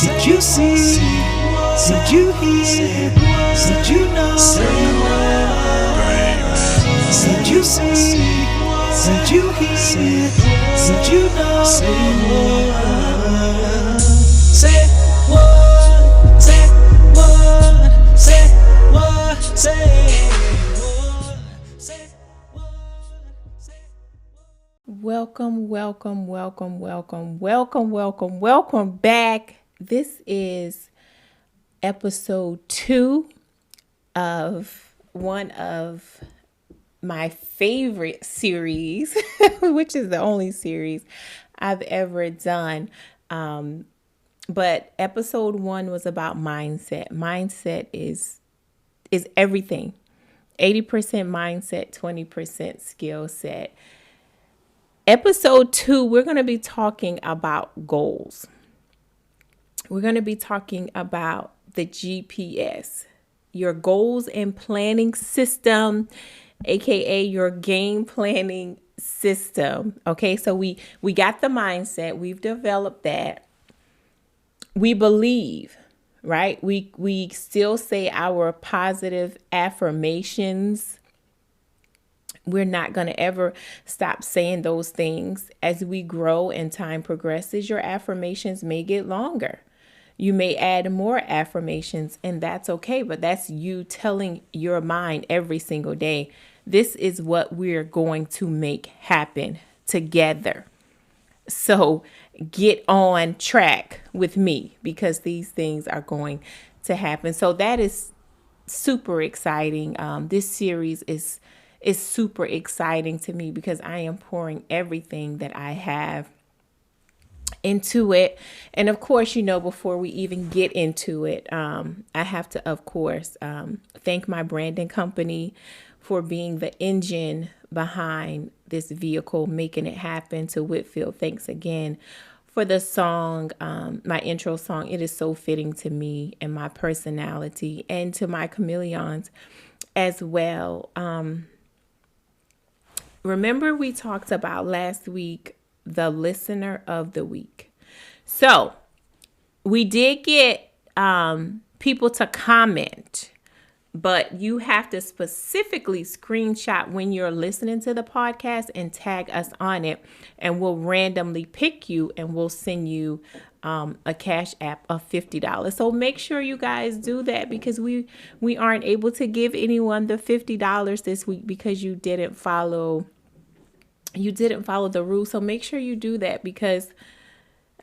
Did you see? Did you hear? Did you know? Did you see? Did you hear? Did you know? Say what? Say what? Say what? Say what? Say what? Welcome back. This is episode 2 of one of my favorite series, which is the only series I've ever done. But episode 1 was about mindset. Mindset is everything. 80% mindset, 20% skill set. Episode 2, we're going to be talking about goals. We're going to be talking about the GPS, your goals and planning system, aka your game planning system. Okay, so we got the mindset, we've developed that. We believe, right? We still say our positive affirmations. We're not going to ever stop saying those things. As we grow and time progresses, your affirmations may get longer. You may add more affirmations, and that's okay. But that's you telling your mind every single day, this is what we're going to make happen together. So get on track with me, because these things are going to happen. So that is super exciting. This series is super exciting to me because I am pouring everything that I have into it. And of course, before we even get into it, I have to, of course, thank my branding company for being the engine behind this vehicle, making it happen. To Whitfield, thanks again for the song, my intro song. It is so fitting to me and my personality, and to my chameleons as well. Remember, we talked about last week the listener of the week. So we did get people to comment, but you have to specifically screenshot when you're listening to the podcast and tag us on it, and we'll randomly pick you and we'll send you a cash app of $50. So make sure you guys do that, because we aren't able to give anyone the $50 this week because you didn't follow the rules. So make sure you do that, because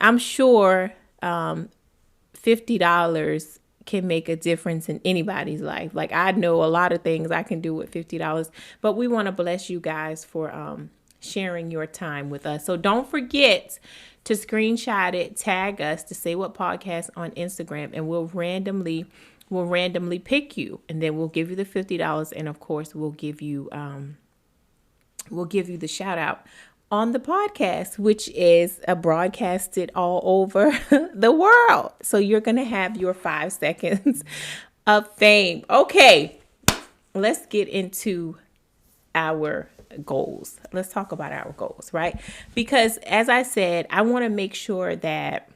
I'm sure $50 can make a difference in anybody's life. Like, I know a lot of things I can do with $50, but we want to bless you guys for sharing your time with us. So don't forget to screenshot it, tag us to Say What Podcast on Instagram, and we'll randomly pick you, and then we'll give you the $50, and of course we'll give you the shout out on the podcast, which is broadcasted all over the world. So you're going to have your 5 seconds of fame. Okay, let's get into our goals. Let's talk about our goals, right? Because as I said, I want to make sure that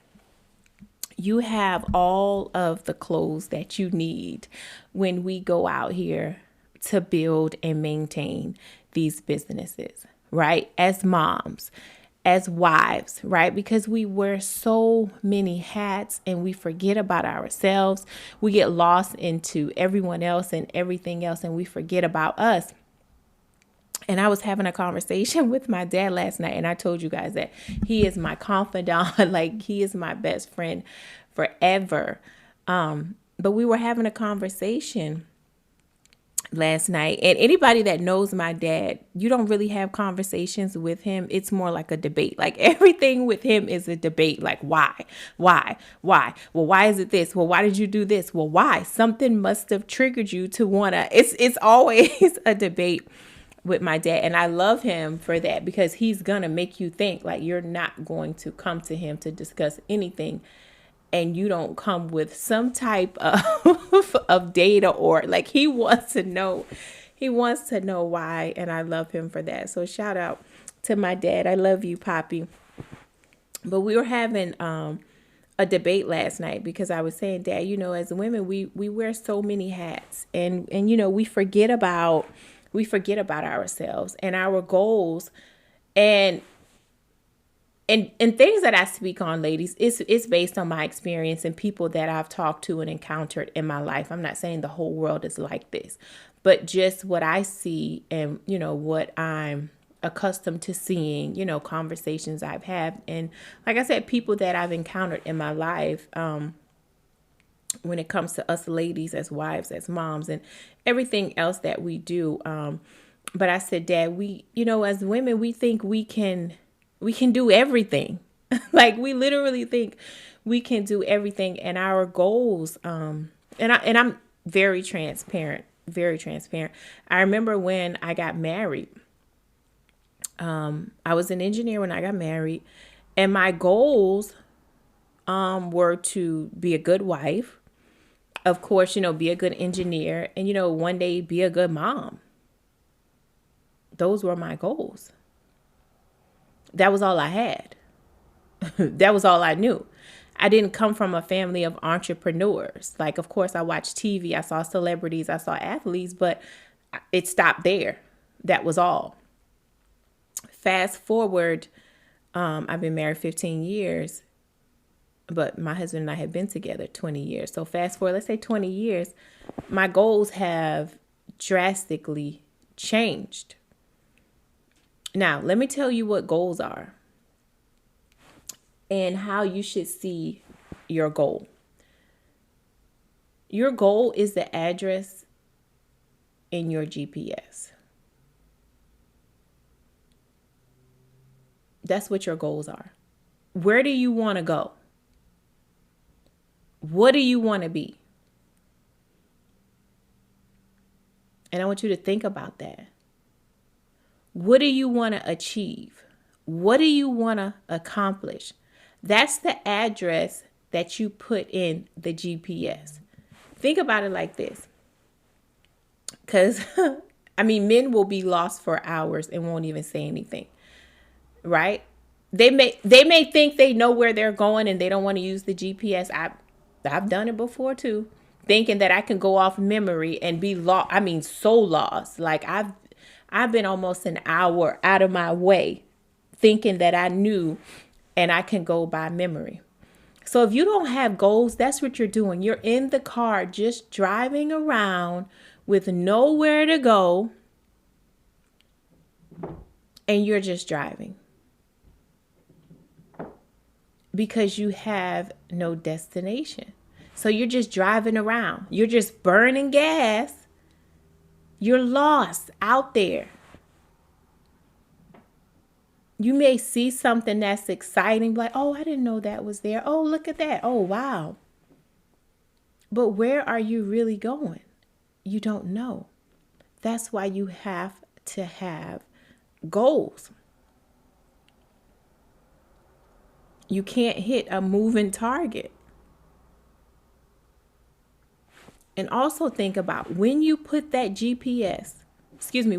you have all of the clothes that you need when we go out here to build and maintain these businesses, right? As moms, as wives, right? Because we wear so many hats and we forget about ourselves. We get lost into everyone else and everything else, and we forget about us. And I was having a conversation with my dad last night, and I told you guys that he is my confidant, like he is my best friend forever. But we were having a conversation last night, and anybody that knows my dad, you don't really have conversations with him. It's more like a debate. Like, everything with him is a debate. Like, why? Well, why is it this? Well, why did you do this? Well, why? Something must have triggered you to wanna. It's always a debate with my dad, and I love him for that, because he's gonna make you think. Like, you're not going to come to him to discuss anything and you don't come with some type of data, or like, he wants to know why. And I love him for that. So shout out to my dad. I love you, Poppy. But we were having a debate last night because I was saying, Dad, as women, we wear so many hats, and we forget about ourselves and our goals, and and things that I speak on, ladies, it's based on my experience and people that I've talked to and encountered in my life. I'm not saying the whole world is like this, but just what I see and what I'm accustomed to seeing, conversations I've had, and like I said, people that I've encountered in my life. When it comes to us ladies as wives, as moms, and everything else that we do. But I said, Dad, as women, we think we can do everything. Like we literally think we can do everything, and our goals. And I'm very transparent, very transparent. I remember when I got married. I was an engineer when I got married, and my goals were to be a good wife, of course, be a good engineer, and one day be a good mom. Those were my goals. That was all I had. That was all I knew. I didn't come from a family of entrepreneurs. Like, of course, I watched TV, I saw celebrities, I saw athletes, but it stopped there. That was all. Fast forward, I've been married 15 years, but my husband and I have been together 20 years. So fast forward, let's say 20 years, my goals have drastically changed. Now, let me tell you what goals are and how you should see your goal. Your goal is the address in your GPS. That's what your goals are. Where do you want to go? What do you want to be? And I want you to think about that. What do you want to achieve? What do you want to accomplish? That's the address that you put in the GPS. Think about it like this. Because, men will be lost for hours and won't even say anything, right? They may think they know where they're going and they don't want to use the GPS. I've done it before too, thinking that I can go off memory and be lost. So lost. Like I've been almost an hour out of my way thinking that I knew and I can go by memory. So if you don't have goals, that's what you're doing. You're in the car just driving around with nowhere to go, and you're just driving because you have no destination. So you're just driving around. You're just burning gas. You're lost out there. You may see something that's exciting, like, oh, I didn't know that was there. Oh, look at that. Oh, wow. But where are you really going? You don't know. That's why you have to have goals. You can't hit a moving target. And also think about when you put that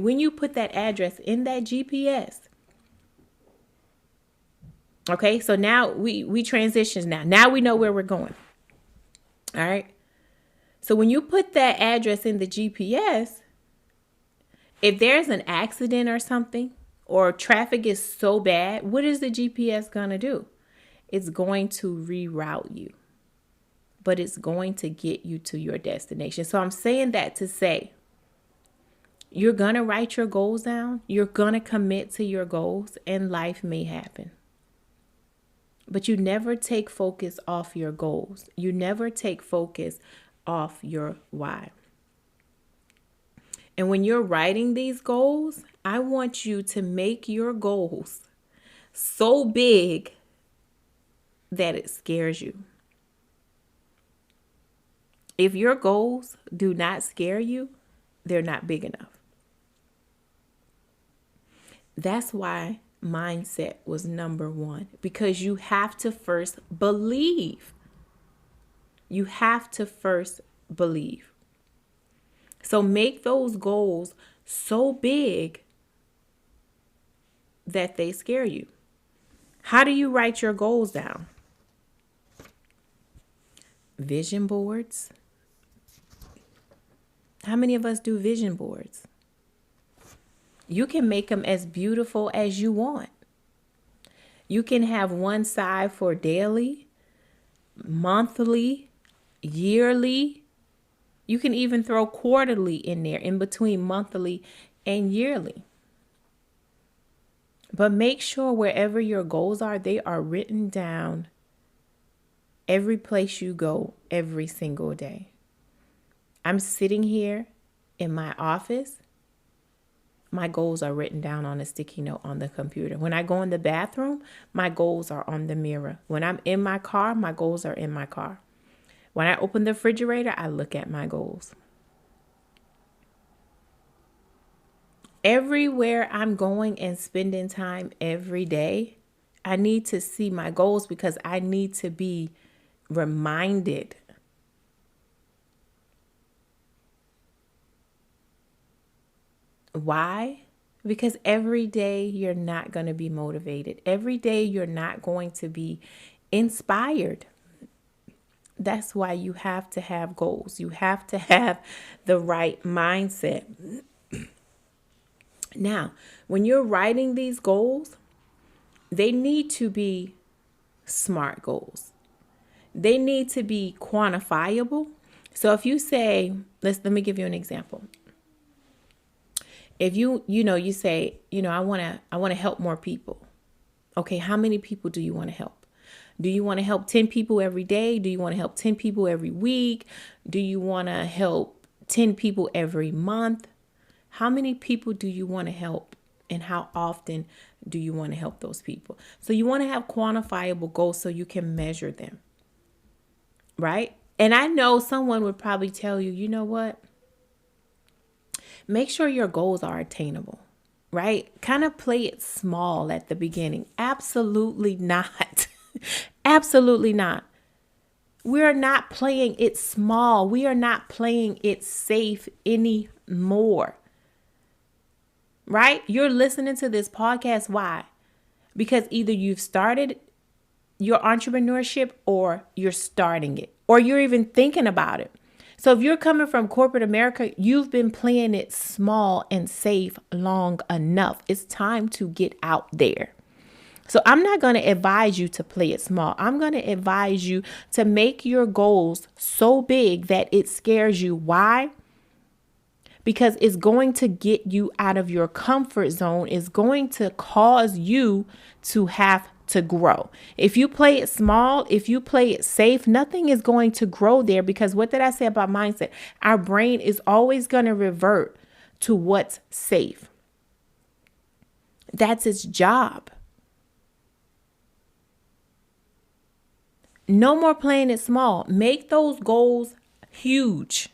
when you put that address in that GPS. Okay, so now we transition now. Now we know where we're going. All right. So when you put that address in the GPS, if there's an accident or something, or traffic is so bad, what is the GPS going to do? It's going to reroute you, but it's going to get you to your destination. So I'm saying that to say, you're going to write your goals down. You're going to commit to your goals, and life may happen. But you never take focus off your goals. You never take focus off your why. And when you're writing these goals, I want you to make your goals so big that it scares you. If your goals do not scare you, they're not big enough. That's why mindset was number one, because you have to first believe. You have to first believe. So make those goals so big that they scare you. How do you write your goals down? Vision boards. How many of us do vision boards? You can make them as beautiful as you want. You can have one side for daily, monthly, yearly. You can even throw quarterly in there in between monthly and yearly. But make sure wherever your goals are, they are written down every place you go every single day. I'm sitting here in my office. My goals are written down on a sticky note on the computer. When I go in the bathroom, my goals are on the mirror. When I'm in my car, my goals are in my car. When I open the refrigerator, I look at my goals. Everywhere I'm going and spending time every day, I need to see my goals because I need to be reminded. Why? Because every day you're not going to be motivated. Every day you're not going to be inspired. That's why you have to have goals. You have to have the right mindset. Now, when you're writing these goals, they need to be SMART goals. They need to be quantifiable. So if you say, let me give you an example. If you say, I want to help more people. Okay, how many people do you want to help? Do you want to help 10 people every day? Do you want to help 10 people every week? Do you want to help 10 people every month? How many people do you want to help? And how often do you want to help those people? So you want to have quantifiable goals so you can measure them. Right? And I know someone would probably tell you, you know what? Make sure your goals are attainable, right? Kind of play it small at the beginning. Absolutely not. Absolutely not. We're not playing it small. We are not playing it safe anymore. Right? You're listening to this podcast. Why? Because either you've started your entrepreneurship or you're starting it or you're even thinking about it. So if you're coming from corporate America, you've been playing it small and safe long enough. It's time to get out there. So I'm not going to advise you to play it small. I'm going to advise you to make your goals so big that it scares you. Why? Because it's going to get you out of your comfort zone. It's going to cause you to have to grow. If you play it small, if you play it safe, nothing is going to grow there because what did I say about mindset? Our brain is always going to revert to what's safe. That's its job. No more playing it small. Make those goals huge.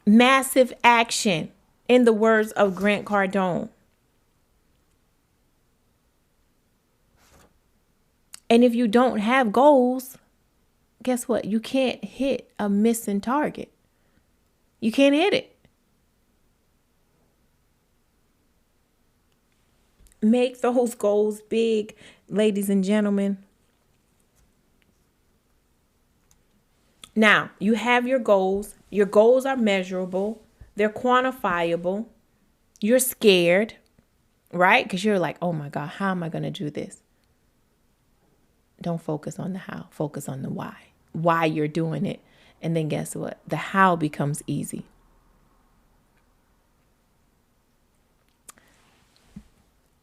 Massive action, in the words of Grant Cardone. And if you don't have goals, guess what? You can't hit a missing target. You can't hit it. Make those goals big, ladies and gentlemen. Now, you have your goals. Your goals are measurable. They're quantifiable. You're scared, right? Because you're like, oh my God, how am I going to do this? Don't focus on the how. Focus on the why you're doing it. And then guess what? The how becomes easy.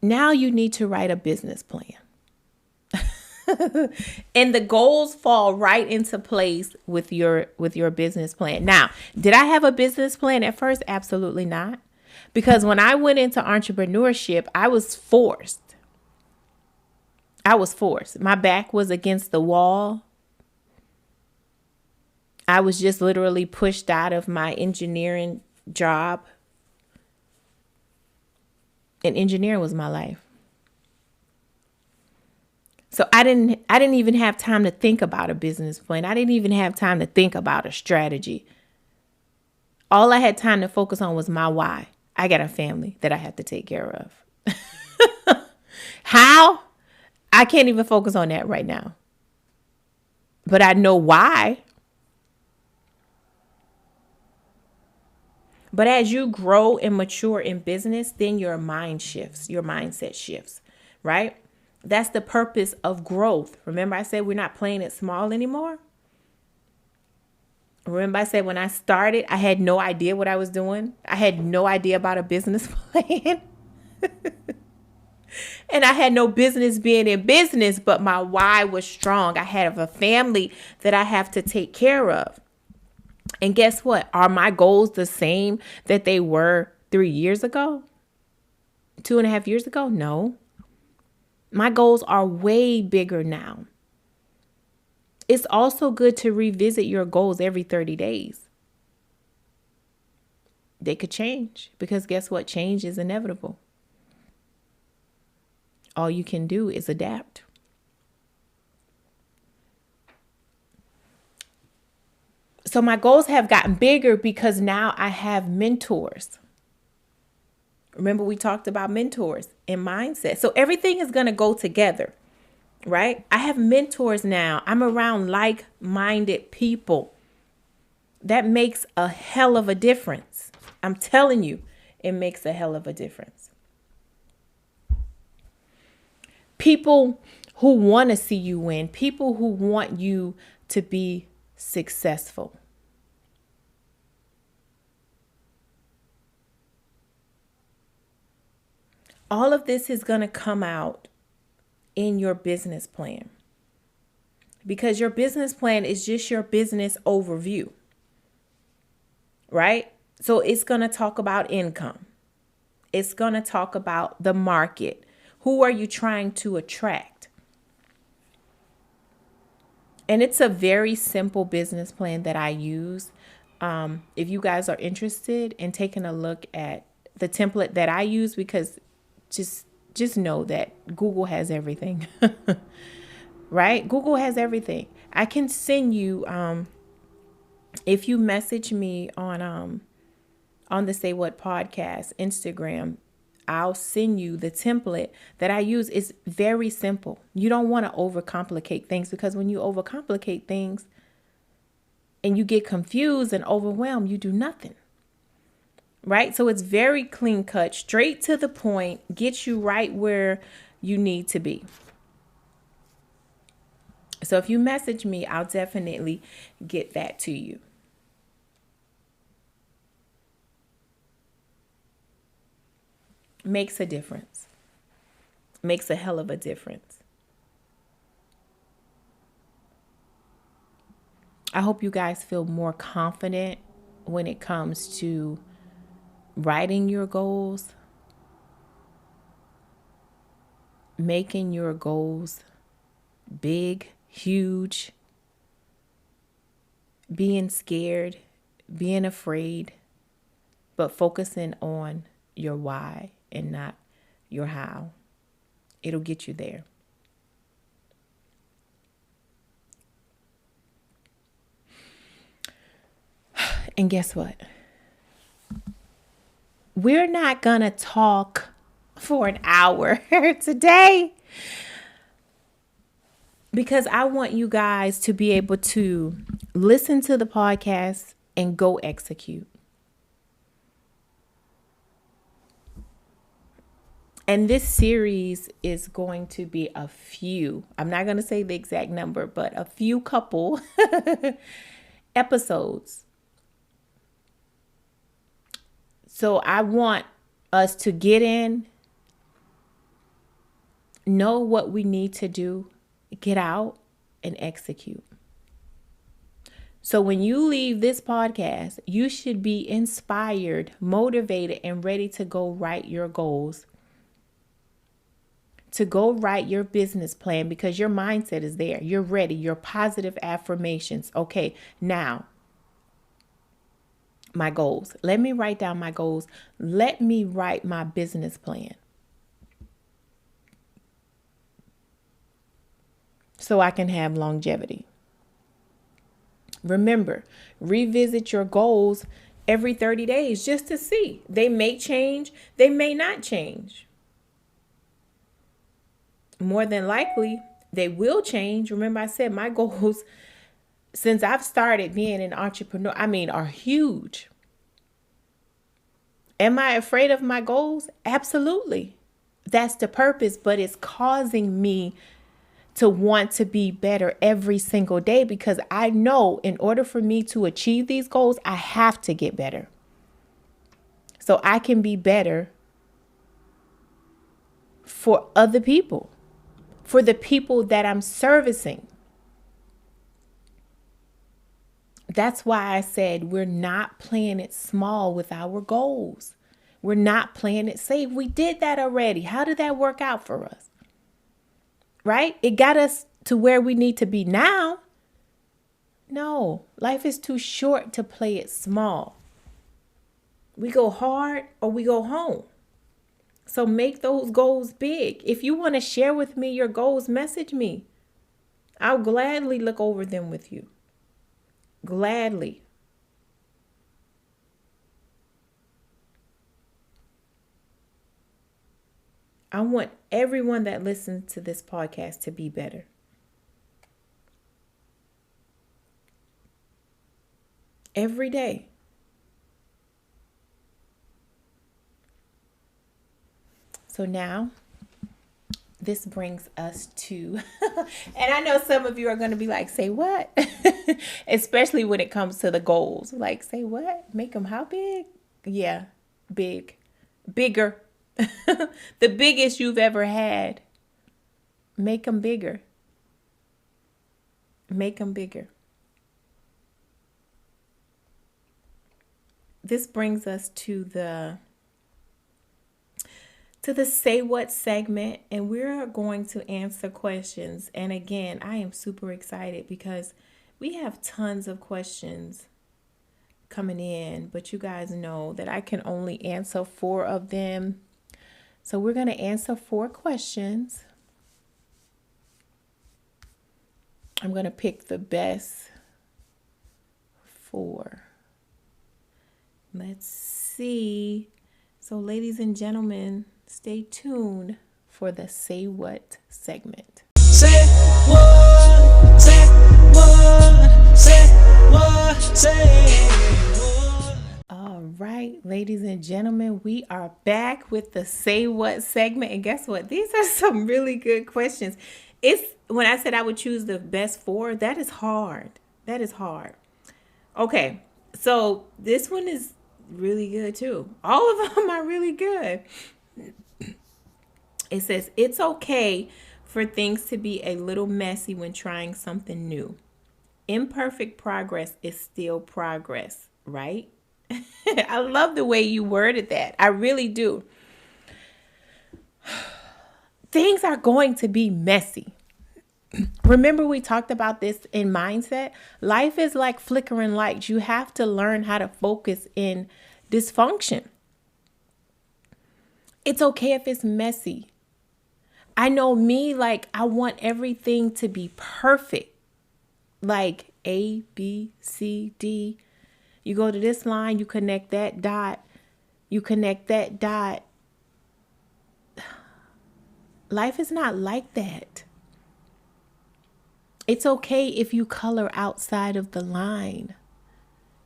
Now you need to write a business plan. And the goals fall right into place with your business plan. Now, did I have a business plan at first? Absolutely not. Because when I went into entrepreneurship, I was forced. My back was against the wall. I was just literally pushed out of my engineering job. And engineering was my life. So I didn't even have time to think about a business plan. I didn't even have time to think about a strategy. All I had time to focus on was my why. I got a family that I have to take care of. How? I can't even focus on that right now. but I know why. But as you grow and mature in business, then your mind shifts, your mindset shifts, right? That's the purpose of growth. Remember, I said we're not playing it small anymore? Remember, I said when I started, I had no idea what I was doing. I had no idea about a business plan. And I had no business being in business, but my why was strong. I had a family that I have to take care of. And guess what? Are my goals the same that they were 3 years ago? 2.5 years ago? No. My goals are way bigger now. It's also good to revisit your goals every 30 days. They could change because guess what? Change is inevitable. All you can do is adapt. So my goals have gotten bigger because now I have mentors. Remember, we talked about mentors and mindset. So everything is going to go together, right? I have mentors now. I'm around like-minded people. That makes a hell of a difference. I'm telling you, it makes a hell of a difference. People who want to see you win, people who want you to be successful. All of this is going to come out in your business plan because your business plan is just your business overview, right? So it's going to talk about income. It's going to talk about the market. Who are you trying to attract? And it's a very simple business plan that I use. If you guys are interested in taking a look at the template that I use, because just know that Google has everything, right? Google has everything. I can send you, if you message me on the Say What podcast Instagram, I'll send you the template that I use. It's very simple. You don't want to overcomplicate things because when you overcomplicate things and you get confused and overwhelmed, you do nothing. Right? So it's very clean cut, straight to the point, gets you right where you need to be. So if you message me, I'll definitely get that to you. Makes a difference. Makes a hell of a difference. I hope you guys feel more confident when it comes to writing your goals, making your goals big, huge, being scared, being afraid, but focusing on your why and not your how. It'll get you there. And guess what? We're not going to talk for an hour today because I want you guys to be able to listen to the podcast and go execute. And this series is going to be a few, I'm not going to say the exact number, but a few couple episodes. So I want us to get in, know what we need to do, get out and execute. So when you leave this podcast, you should be inspired, motivated, and ready to go write your goals, to go write your business plan because your mindset is there. You're ready. Your positive affirmations. Okay, now my goals. Let me write down my goals. Let me write my business plan so I can have longevity. Remember, revisit your goals every 30 days just to see. They may change. They may not change. More than likely, they will change. Remember, I said my goals since I've started being an entrepreneur, are huge. Am I afraid of my goals? Absolutely. That's the purpose, but it's causing me to want to be better every single day, because I know in order for me to achieve these goals, I have to get better. So I can be better for other people, for the people that I'm servicing. That's why I said we're not playing it small with our goals. We're not playing it safe. We did that already. How did that work out for us? Right? It got us to where we need to be now. No, life is too short to play it small. We go hard or we go home. So make those goals big. If you want to share with me your goals, message me. I'll gladly look over them with you. Gladly. I want everyone that listens to this podcast to be better. Every day. So now, this brings us to, and I know some of you are going to be like, say what? Especially when it comes to the goals. Like, say what? Make them how big? Yeah, big. Bigger. The biggest you've ever had. Make them bigger. Make them bigger. This brings us to the Say What segment, and we're going to answer questions. And again, I am super excited because we have tons of questions coming in, but you guys know that I can only answer 4 of them. So we're going to answer 4 questions. I'm going to pick the best 4. Let's see. So ladies and gentlemen, stay tuned for the Say What segment. Say what, say what, say what, say what. All right, ladies and gentlemen, we are back with the Say What segment. And guess what? These are some really good questions. When I said I would choose the best 4, that is hard. That is hard. Okay, so this one is really good too. All of them are really good. It says, it's okay for things to be a little messy when trying something new. Imperfect progress is still progress, right? I love the way you worded that. I really do. Things are going to be messy. Remember, we talked about this in mindset. Life is like flickering lights. You have to learn how to focus in dysfunction. It's okay if it's messy. I know me, like, I want everything to be perfect. Like A, B, C, D. You go to this line, you connect that dot. You connect that dot. Life is not like that. It's okay if you color outside of the line.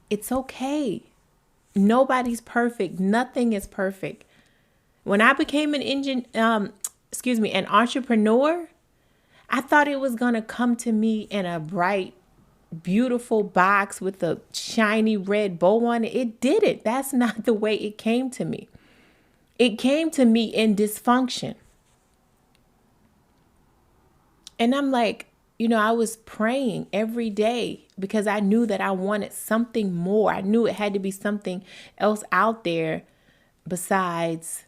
It's okay. Nobody's perfect. Nothing is perfect. When I became an entrepreneur, I thought it was going to come to me in a bright, beautiful box with a shiny red bow on it. It didn't. That's not the way it came to me. It came to me in dysfunction. And I'm like, I was praying every day because I knew that I wanted something more. I knew it had to be something else out there besides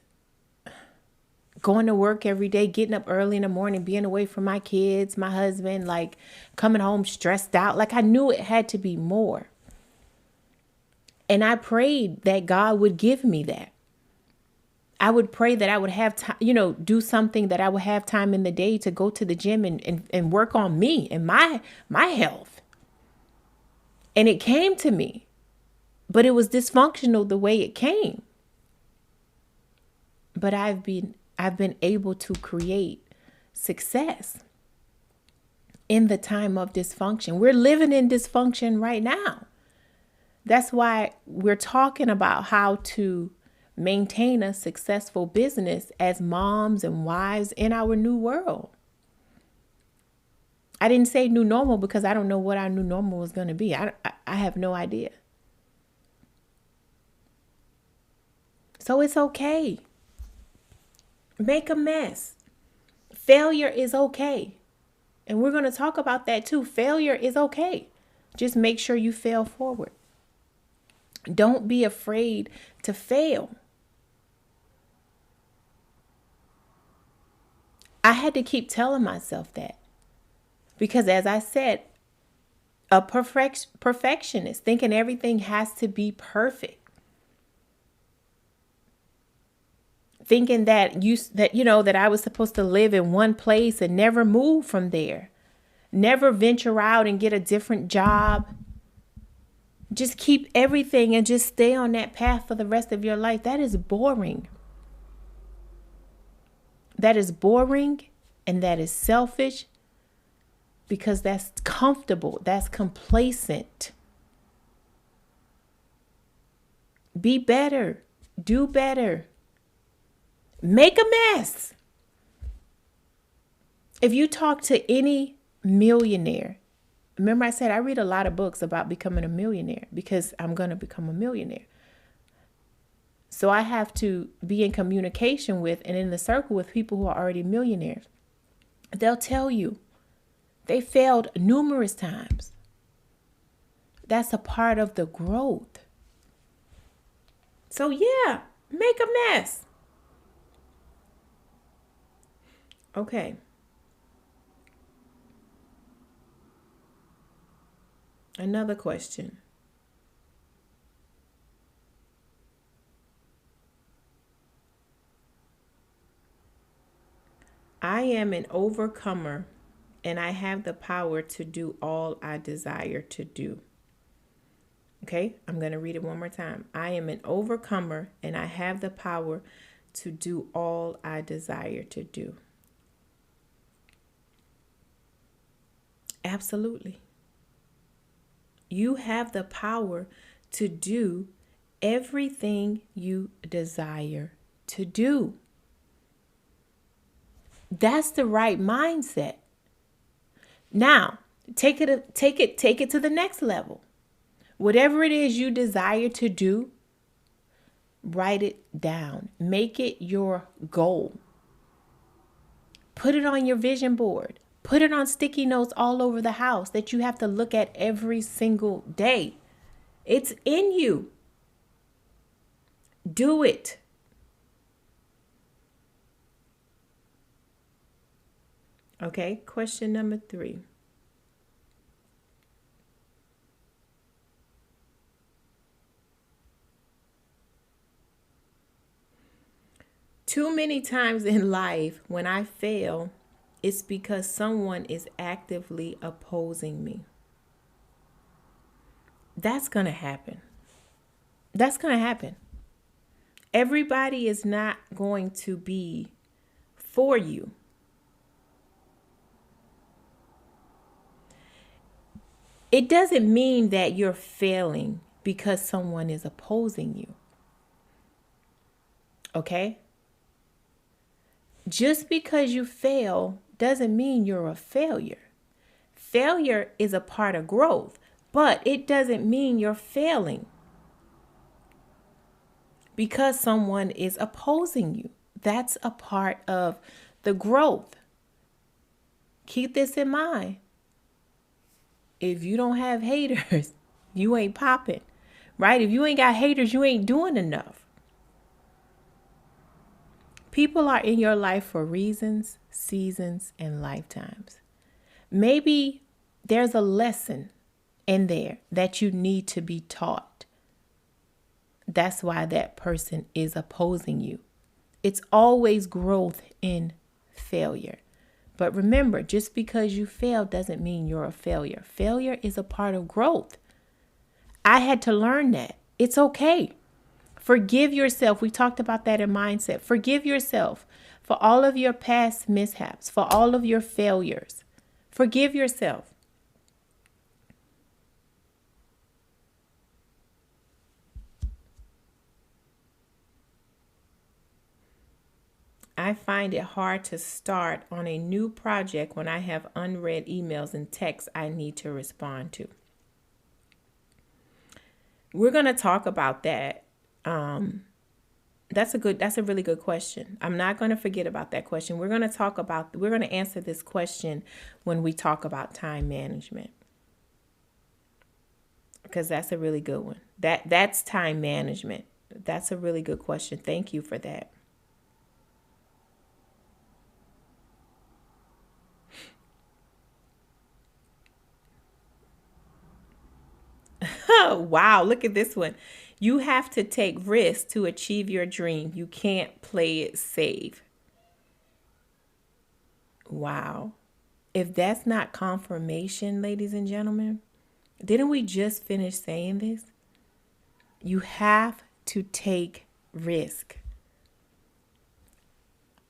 going to work every day, getting up early in the morning, being away from my kids, my husband, like coming home stressed out. Like I knew it had to be more. And I prayed that God would give me that. I would pray that I would have time, do something that I would have time in the day to go to the gym and work on me and my health. And it came to me, but it was dysfunctional the way it came. But I've been able to create success in the time of dysfunction. We're living in dysfunction right now. That's why we're talking about how to maintain a successful business as moms and wives in our new world. I didn't say new normal because I don't know what our new normal was going to be. I have no idea. So it's okay. Make a mess. Failure is okay. And we're going to talk about that too. Failure is okay. Just make sure you fail forward. Don't be afraid to fail. I had to keep telling myself that. Because as I said, a perfectionist, thinking everything has to be perfect. Thinking that that I was supposed to live in one place and never move from there. Never venture out and get a different job. Just keep everything and just stay on that path for the rest of your life. That is boring. That is boring and that is selfish because that's comfortable. That's complacent. Be better. Do better. Make a mess. If you talk to any millionaire, remember I said I read a lot of books about becoming a millionaire because I'm going to become a millionaire. So I have to be in communication with and in the circle with people who are already millionaires. They'll tell you they failed numerous times. That's a part of the growth. So yeah, make a mess. Okay. Another question. I am an overcomer and I have the power to do all I desire to do. Okay, I'm going to read it one more time. I am an overcomer and I have the power to do all I desire to do. Absolutely. You have the power to do everything you desire to do. That's the right mindset. Now, take it to the next level. Whatever it is you desire to do, write it down. Make it your goal. Put it on your vision board. Put it on sticky notes all over the house that you have to look at every single day. It's in you. Do it. Okay, question number 3. Too many times in life when I fail, it's because someone is actively opposing me. That's going to happen. That's going to happen. Everybody is not going to be for you. It doesn't mean that you're failing because someone is opposing you. Okay? Just because you fail doesn't mean you're a failure. Failure is a part of growth, but it doesn't mean you're failing because someone is opposing you. That's a part of the growth. Keep this in mind. If you don't have haters, you ain't popping, right? If you ain't got haters, you ain't doing enough. People are in your life for reasons, seasons, and lifetimes. Maybe there's a lesson in there that you need to be taught. That's why that person is opposing you. It's always growth in failure. But remember, just because you fail doesn't mean you're a failure. Failure is a part of growth. I had to learn that. It's okay. Forgive yourself. We talked about that in mindset. Forgive yourself for all of your past mishaps, for all of your failures. Forgive yourself. I find it hard to start on a new project when I have unread emails and texts I need to respond to. We're going to talk about that. That's a really good question. I'm not going to forget about that question. We're going to answer this question when we talk about time management. Because that's a really good one. That's time management. That's a really good question. Thank you for that. Oh, wow, look at this one. You have to take risks to achieve your dream. You can't play it safe. Wow. If that's not confirmation, ladies and gentlemen, didn't we just finish saying this? You have to take risk.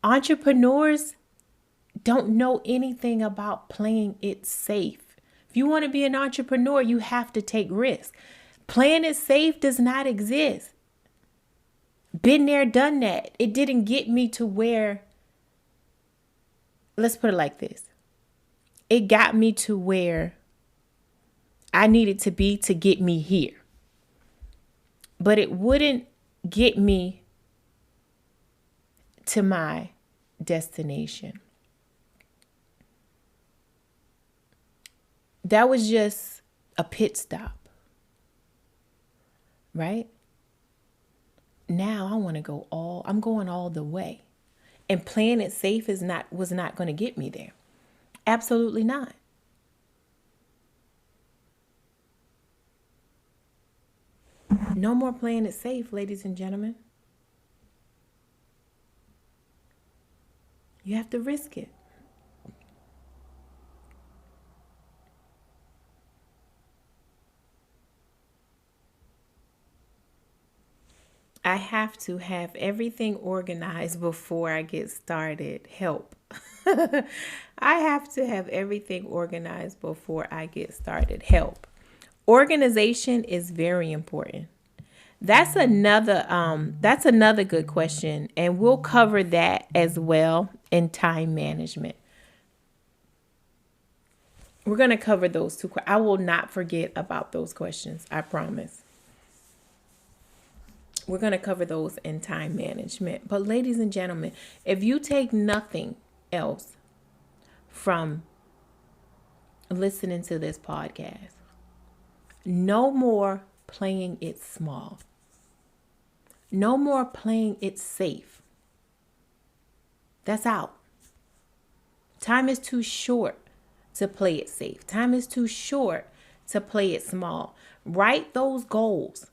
Entrepreneurs don't know anything about playing it safe. If you want to be an entrepreneur, you have to take risks. Playing it safe does not exist. Been there, done that. It didn't get me to where, let's put it like this. It got me to where I needed to be to get me here. But it wouldn't get me to my destination. That was just a pit stop, right? Now I'm going all the way. And playing it safe was not going to get me there. Absolutely not. No more playing it safe, ladies and gentlemen. You have to risk it. I have to have everything organized before I get started. Help. I have to have everything organized before I get started. Help. Organization is very important. That's another good question, and we'll cover that as well in time management. We're going to cover those two. I will not forget about those questions. I promise. We're going to cover those in time management. But ladies and gentlemen, if you take nothing else from listening to this podcast, no more playing it small. No more playing it safe. That's out. Time is too short to play it safe. Time is too short to play it small. Write those goals.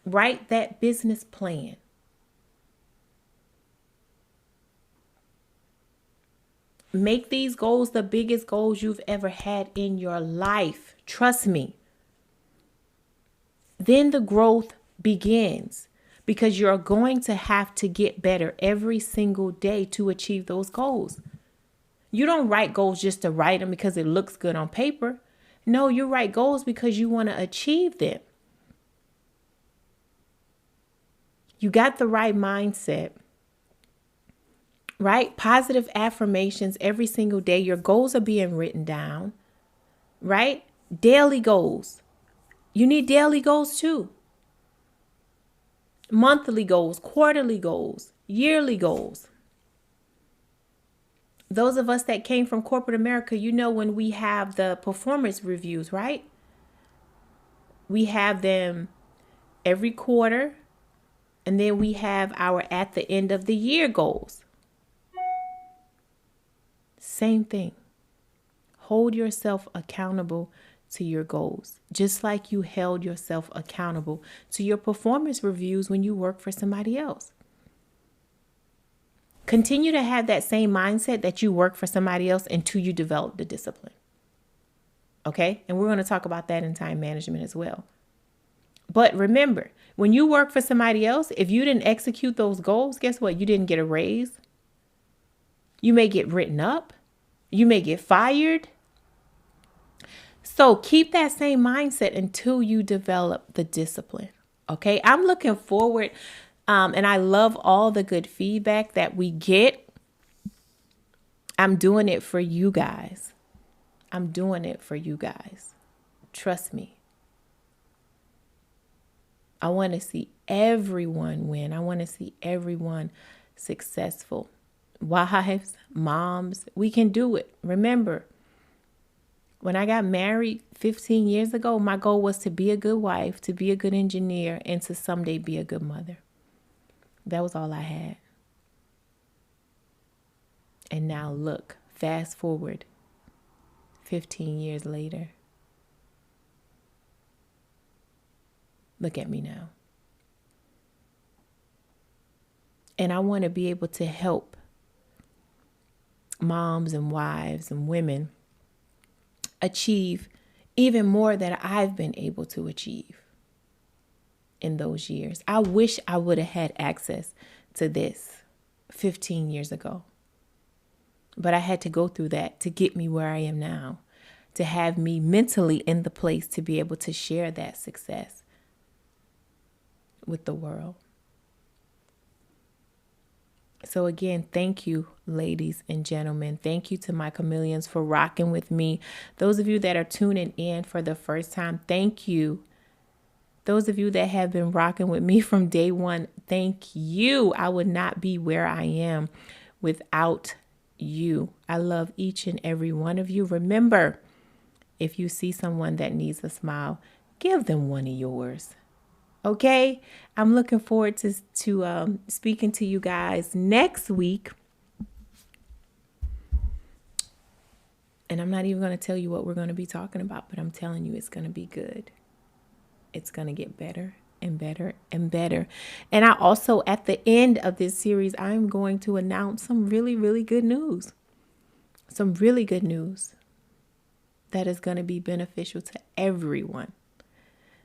Write that business plan. Make these goals the biggest goals you've ever had in your life. Trust me. Then the growth begins because you're going to have to get better every single day to achieve those goals. You don't write goals just to write them because it looks good on paper. No, you write goals because you want to achieve them. You got the right mindset, right? Positive affirmations every single day. Your goals are being written down, right? Daily goals. You need daily goals too. Monthly goals, quarterly goals, yearly goals. Those of us that came from corporate America, you know, when we have the performance reviews, right? We have them every quarter. And then we have our at the end of the year goals. Same thing. Hold yourself accountable to your goals, just like you held yourself accountable to your performance reviews when you work for somebody else. Continue to have that same mindset that you work for somebody else until you develop the discipline. Okay? And we're going to talk about that in time management as well. But remember, when you work for somebody else, if you didn't execute those goals, guess what? You didn't get a raise. You may get written up. You may get fired. So keep that same mindset until you develop the discipline. Okay. I'm looking forward. And I love all the good feedback that we get. I'm doing it for you guys. I'm doing it for you guys. Trust me. I want to see everyone win. I want to see everyone successful. Wives, moms, we can do it. Remember, when I got married 15 years ago, my goal was to be a good wife, to be a good engineer, and to someday be a good mother. That was all I had. And now look, fast forward 15 years later. Look at me now. And I want to be able to help moms and wives and women achieve even more that I've been able to achieve in those years. I wish I would have had access to this 15 years ago. But I had to go through that to get me where I am now, to have me mentally in the place to be able to share that success with the world. So again, thank you, ladies and gentlemen. Thank you to my chameleons for rocking with me. Those of you that are tuning in for the first time, thank you. Those of you that have been rocking with me from day one, thank you. I would not be where I am without you. I love each and every one of you. Remember, if you see someone that needs a smile, give them one of yours. Okay, I'm looking forward to speaking to you guys next week. And I'm not even going to tell you what we're going to be talking about, but I'm telling you it's going to be good. It's going to get better and better and better. And I also, at the end of this series, I'm going to announce some really, really good news. Some really good news that is going to be beneficial to everyone.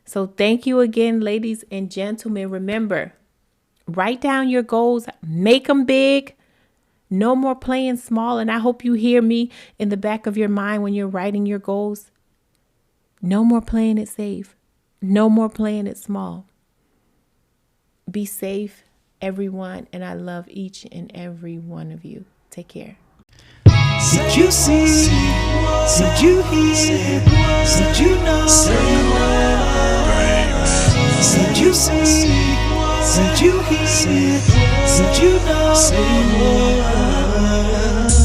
So thank you again, ladies and gentlemen. Remember, write down your goals, make them big. No more playing small. And I hope you hear me in the back of your mind when you're writing your goals. No more playing it safe. No more playing it small. Be safe, everyone. And I love each and every one of you. Take care. Did you see? Did you hear? Did you know? Did you see? Did you hear? Did you know?